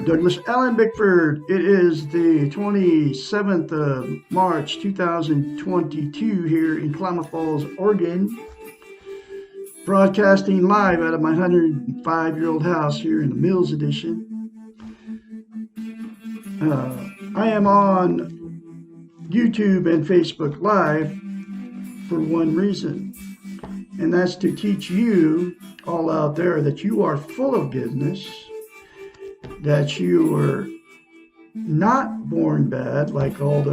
Douglas Allen Bickford. It is the 27th of March, 2022 here in Klamath Falls, Oregon. Broadcasting live out of my 105-year-old house here in the Mills Edition. I am on YouTube and Facebook Live for one reason, and that's to teach you all out there that you are full of goodness, that you were not born bad like all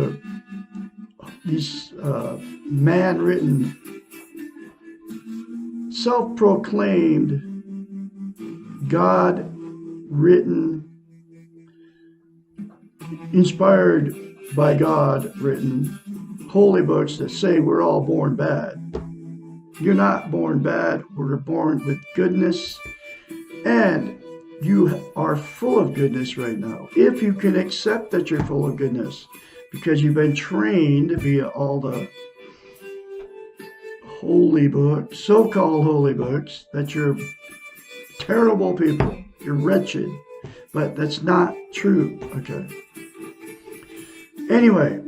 these man-written, self-proclaimed, God-written, inspired by God written holy books that say we're all born bad. You're not born bad. We're born with goodness, and you are full of goodness right now. If you can accept that you're full of goodness, because you've been trained via all the holy books, so-called holy books, that you're terrible people, you're wretched, but that's not true, okay? Anyway,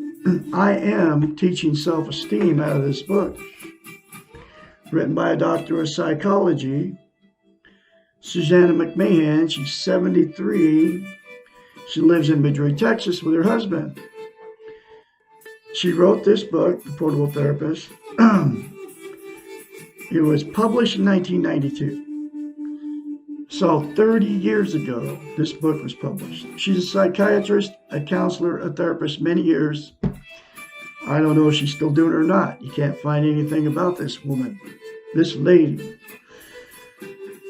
I am teaching self-esteem out of this book, written by a doctor of psychology, Susanna McMahon. She's 73. She lives in Madrid, Texas with her husband. She wrote this book, The Portable Therapist. It was published in 1992. So 30 years ago, this book was published. She's a psychiatrist, a counselor, a therapist, many years. I don't know if she's still doing it or not. You can't find anything about this woman, this lady.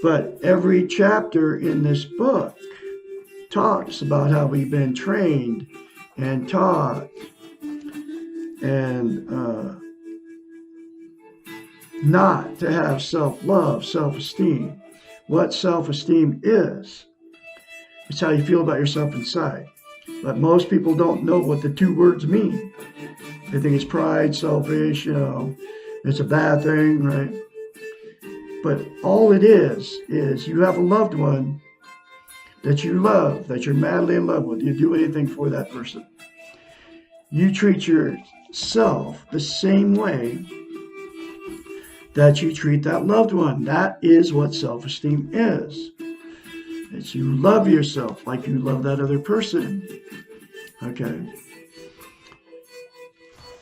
But every chapter in this book talks about how we've been trained and taught and not to have self-love, self-esteem. What self-esteem is. It's how you feel about yourself inside. But most people don't know what the two words mean. They think it's pride, selfish, it's a bad thing, right? But all it is you have a loved one that you love, that you're madly in love with. You do anything for that person. You treat yourself the same way that you treat that loved one. That is what self-esteem is. It's you love yourself like you love that other person. Okay.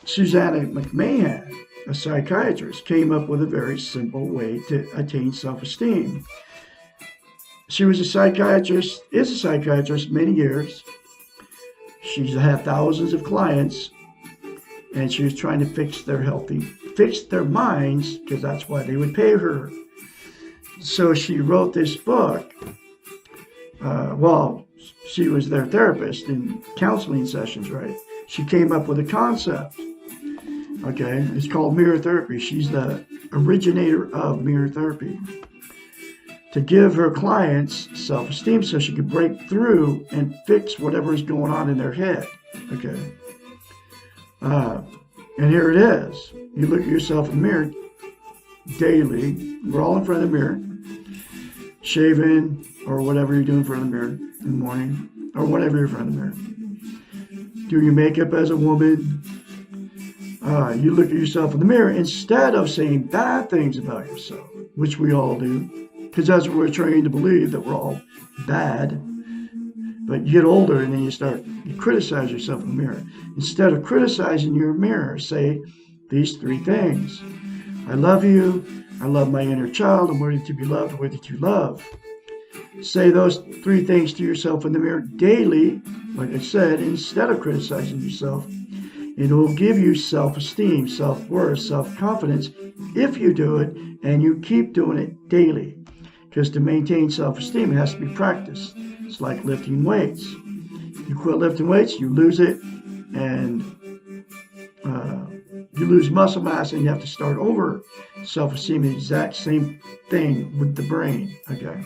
Susanna McMahon, a psychiatrist, came up with a very simple way to attain self-esteem. She was a psychiatrist, is a psychiatrist many years. She's had thousands of clients, and she was trying to fix their minds, because that's why they would pay her. So she wrote this book. She was their therapist in counseling sessions, right? She came up with a concept. Okay, it's called mirror therapy. She's the originator of mirror therapy, to give her clients self-esteem so she could break through and fix whatever is going on in their head. Okay. And here it is. You look at yourself in the mirror daily. We're all in front of the mirror, shaving or whatever you're doing in front of the mirror in the morning, or whatever you're in front of the mirror. Doing your makeup as a woman. You look at yourself in the mirror instead of saying bad things about yourself, which we all do, because that's what we're trained to believe, that we're all bad. But you get older and then you criticize yourself in the mirror. Instead of criticizing your mirror, say these three things. I love you. I love my inner child. I'm worthy to be loved, worthy to love. Say those three things to yourself in the mirror daily, like I said, instead of criticizing yourself. It will give you self-esteem, self-worth, self-confidence if you do it and you keep doing it daily. Because to maintain self-esteem, it has to be practiced. It's like lifting weights. You quit lifting weights, you lose it, and you lose muscle mass, and you have to start over. Self-esteem, the exact same thing with the brain. Okay.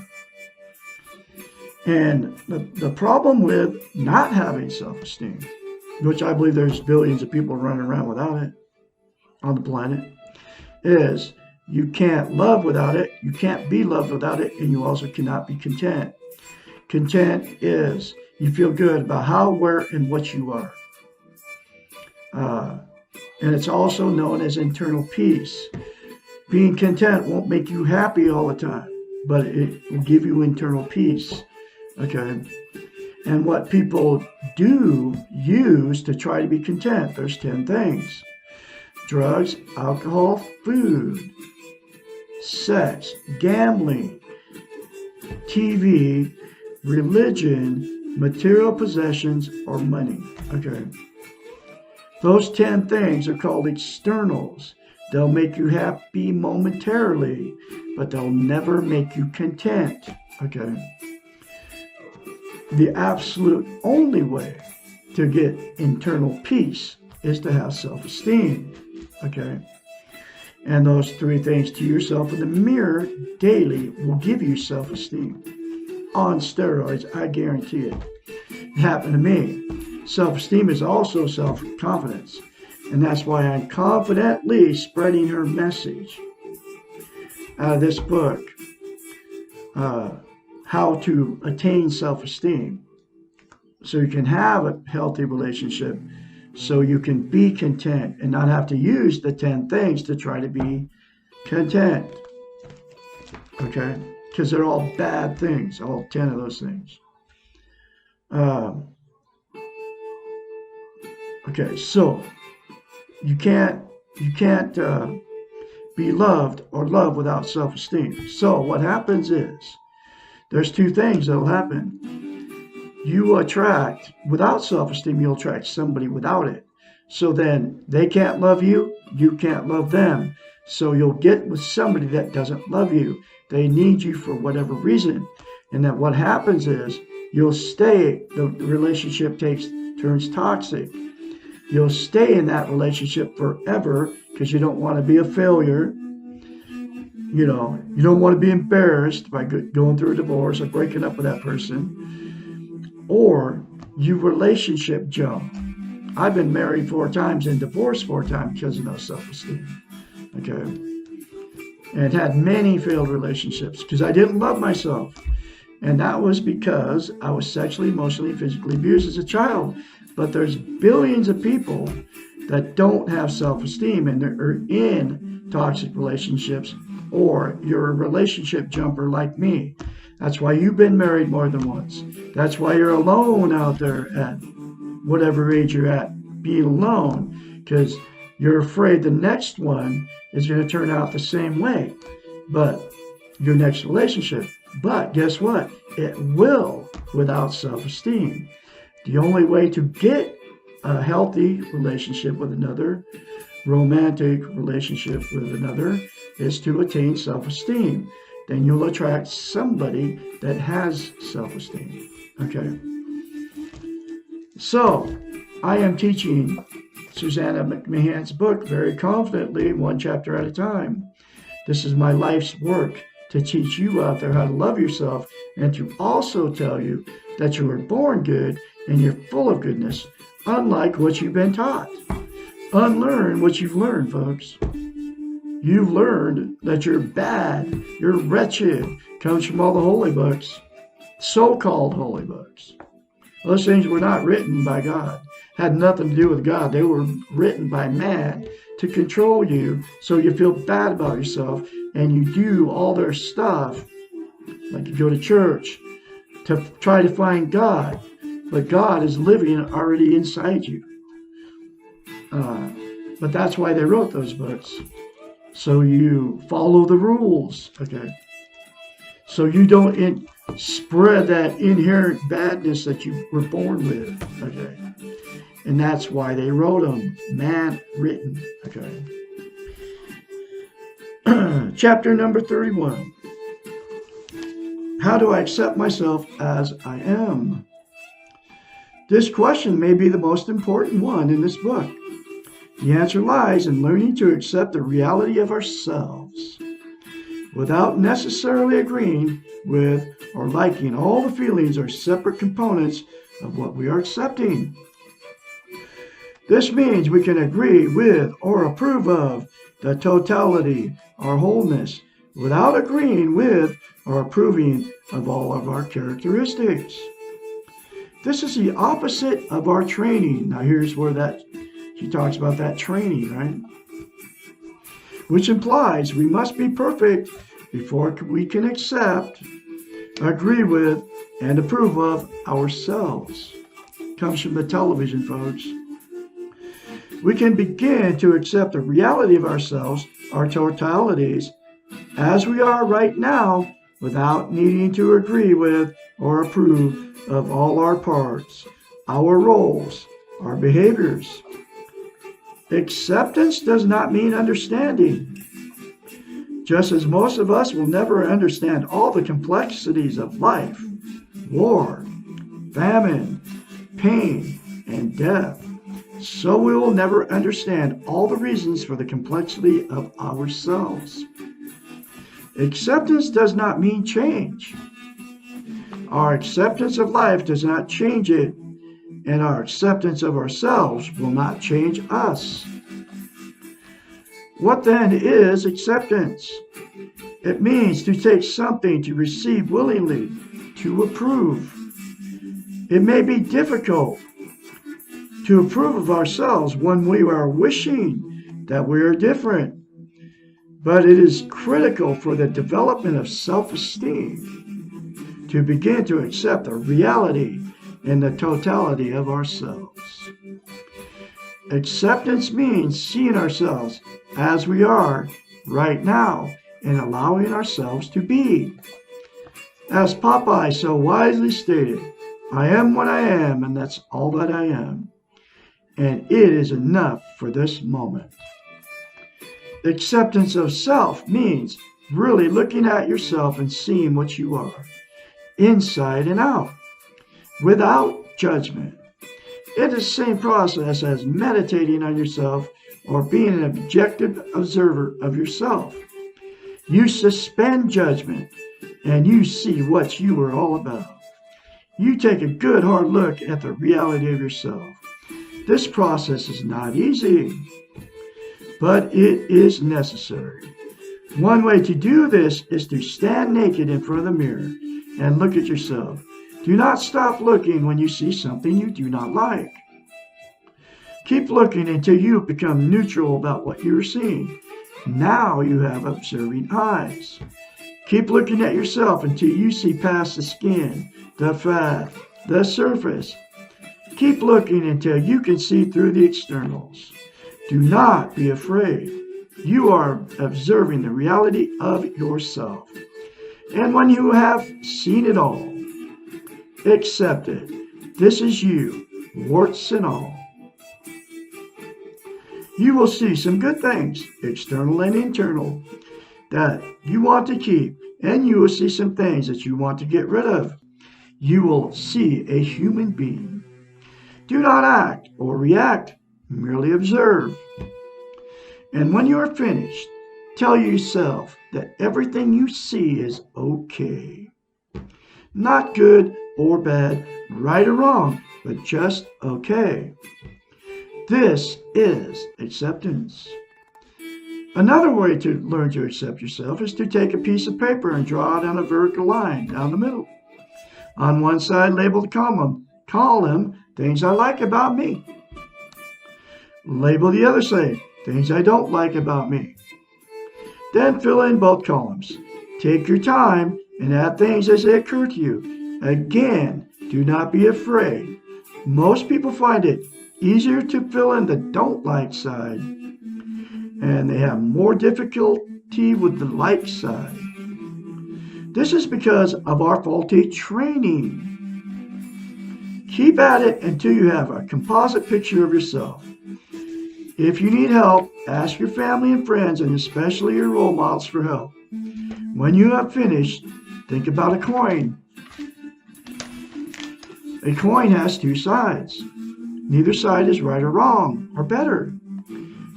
And the problem with not having self-esteem, which I believe there's billions of people running around without it on the planet, is you can't love without it, you can't be loved without it, and you also cannot be content. Content is you feel good about how, where, and what you are. And it's also known as internal peace. Being content won't make you happy all the time, but it will give you internal peace. Okay? And what people do use to try to be content, there's 10 things. Drugs, alcohol, food, sex, gambling, TV, religion, material possessions, or money. Okay. Those 10 things are called externals. They'll make you happy momentarily, but they'll never make you content. Okay. The absolute only way to get internal peace is to have self-esteem. Okay. And those 3 things to yourself in the mirror daily will give you self-esteem. On steroids, I guarantee it. It happened to me. Self-esteem is also self-confidence. And that's why I'm confidently spreading her message out of this book, How to Attain Self-Esteem. So you can have a healthy relationship, so you can be content and not have to use the 10 things to try to be content. Okay? Because they're all bad things, all 10 of those things. Okay, so you can't be loved or love without self-esteem. So what happens is there's 2 things that'll happen. You attract, without self-esteem, you'll attract somebody without it. So then they can't love you, you can't love them. So you'll get with somebody that doesn't love you. They need you for whatever reason. And then what happens is you'll stay, the relationship turns toxic. You'll stay in that relationship forever because you don't want to be a failure. You know, you don't want to be embarrassed by going through a divorce or breaking up with that person. Or you relationship jump. I've been married 4 times and divorced 4 times because of no self-esteem. Okay. And had many failed relationships because I didn't love myself. And that was because I was sexually, emotionally, physically abused as a child. But there's billions of people that don't have self-esteem and they're in toxic relationships, or you're a relationship jumper like me. That's why you've been married more than once. That's why you're alone out there at whatever age you're at, being alone, because you're afraid the next one is going to turn out the same way, but your next relationship. But guess what? It will without self-esteem. The only way to get a healthy relationship with another, romantic relationship with another, is to attain self-esteem. Then you'll attract somebody that has self-esteem. Okay? So, I am teaching Susanna McMahon's book very confidently, 1 chapter at a time. This is my life's work, to teach you out there how to love yourself and to also tell you that you were born good and you're full of goodness, unlike what you've been taught. Unlearn what you've learned, folks. You've learned that you're bad, you're wretched. Comes from all the holy books, so-called holy books. Those things were not written by God, had nothing to do with God. They were written by man to control you so you feel bad about yourself and you do all their stuff, like you go to church, to try to find God. But God is living already inside you. But that's why they wrote those books. So you follow the rules, okay? So you don't spread that inherent badness that you were born with, okay? And that's why they wrote them, man written, okay? Chapter number 31. How do I accept myself as I am? This question may be the most important one in this book. The answer lies in learning to accept the reality of ourselves without necessarily agreeing with or liking all the feelings or separate components of what we are accepting. This means we can agree with or approve of the totality or wholeness without agreeing with or approving of all of our characteristics. This is the opposite of our training. Now here's where she talks about that training, right? Which implies we must be perfect before we can accept, agree with, and approve of ourselves. Comes from the television, folks. We can begin to accept the reality of ourselves, our totalities, as we are right now, without needing to agree with or approve of all our parts, our roles, our behaviors. Acceptance does not mean understanding. Just as most of us will never understand all the complexities of life, war, famine, pain, and death, so we will never understand all the reasons for the complexity of ourselves. Acceptance does not mean change. Our acceptance of life does not change it, and our acceptance of ourselves will not change us. What then is acceptance? It means to take something to receive willingly, to approve. It may be difficult to approve of ourselves when we are wishing that we are different, but it is critical for the development of self-esteem to begin to accept the reality and the totality of ourselves. Acceptance means seeing ourselves as we are right now and allowing ourselves to be. As Popeye so wisely stated, I am what I am, and that's all that I am. And it is enough for this moment. Acceptance of self means really looking at yourself and seeing what you are, inside and out, without judgment. It is the same process as meditating on yourself or being an objective observer of yourself. You suspend judgment and you see what you are all about. You take a good hard look at the reality of yourself. This process is not easy, but it is necessary. One way to do this is to stand naked in front of the mirror and look at yourself. Do not stop looking when you see something you do not like. Keep looking until you become neutral about what you are seeing. Now you have observing eyes. Keep looking at yourself until you see past the skin, the fat, the surface. Keep looking until you can see through the externals. Do not be afraid. You are observing the reality of yourself. And when you have seen it all, accept it. This is you, warts and all. You will see some good things, external and internal, that you want to keep, and you will see some things that you want to get rid of. You will see a human being. Do not act or react, merely observe. And when you are finished, tell yourself that everything you see is okay. Not good or bad, right or wrong, but just okay. This is acceptance. Another way to learn to accept yourself is to take a piece of paper and draw it on a vertical line down the middle. On one side, label the column, things I like about me. Label the other side, things I don't like about me. Then fill in both columns. Take your time and add things as they occur to you. Again, do not be afraid. Most people find it easier to fill in the don't like side, and they have more difficulty with the like side. This is because of our faulty training. Keep at it until you have a composite picture of yourself. If you need help, ask your family and friends, and especially your role models, for help. When you have finished, Think about a coin. A coin has two sides. Neither side is right or wrong or better.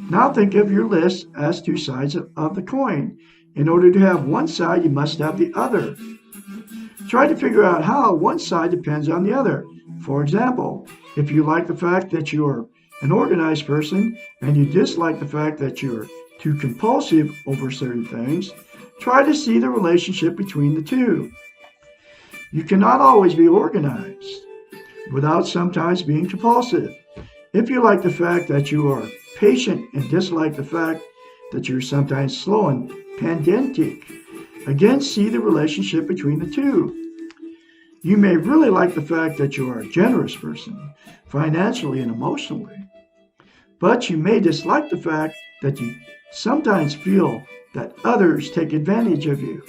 Now think of your list as two sides of the coin. In order to have one side, you must have the other. Try to figure out how one side depends on the other. For example, if you like the fact that you're an organized person and you dislike the fact that you're too compulsive over certain things, try to see the relationship between the two. You cannot always be organized without sometimes being compulsive. If you like the fact that you are patient and dislike the fact that you're sometimes slow and pedantic, again see the relationship between the two. You may really like the fact that you are a generous person, financially and emotionally, but you may dislike the fact that you sometimes feel that others take advantage of you.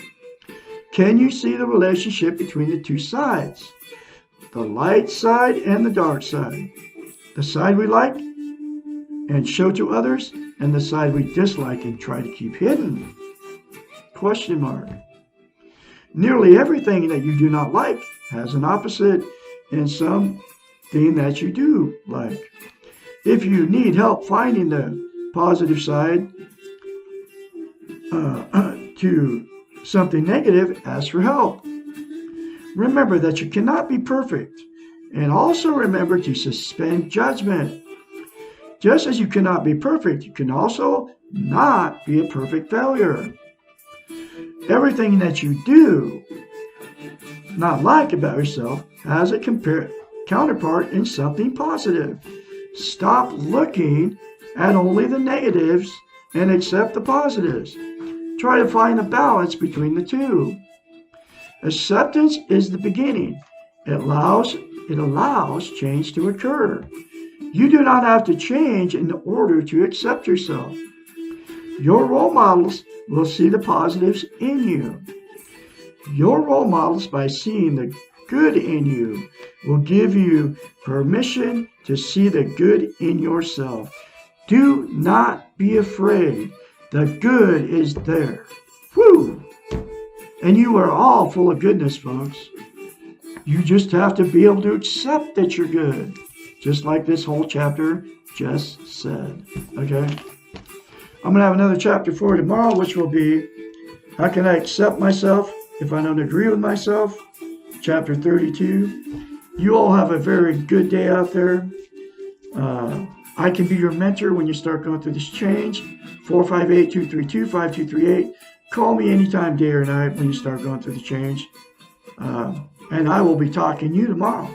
Can you see the relationship between the two sides? The light side and the dark side. The side we like and show to others, and the side we dislike and try to keep hidden? Question mark. Nearly everything that you do not like has an opposite in something that you do like. If you need help finding the positive side to something negative, ask for help. Remember that you cannot be perfect, and also remember to suspend judgment. Just as you cannot be perfect, you can also not be a perfect failure. Everything that you do not like about yourself has a counterpart in something positive. Stop looking at only the negatives and accept the positives. Try to find a balance between the two. Acceptance is the beginning. It allows change to occur. You do not have to change in order to accept yourself. Your role models will see the positives in you. Your role models, by seeing the good in you, will give you permission to see the good in yourself. Do not be afraid. The good is there. Woo! And you are all full of goodness, folks. You just have to be able to accept that you're good, just like this whole chapter just said. Okay? I'm going to have another chapter for you tomorrow, which will be, how can I accept myself if I don't agree with myself? Chapter 32. You all have a very good day out there. I can be your mentor when you start going through this change. 458-232-5238. Call me anytime, day or night, when you start going through the change. And I will be talking to you tomorrow.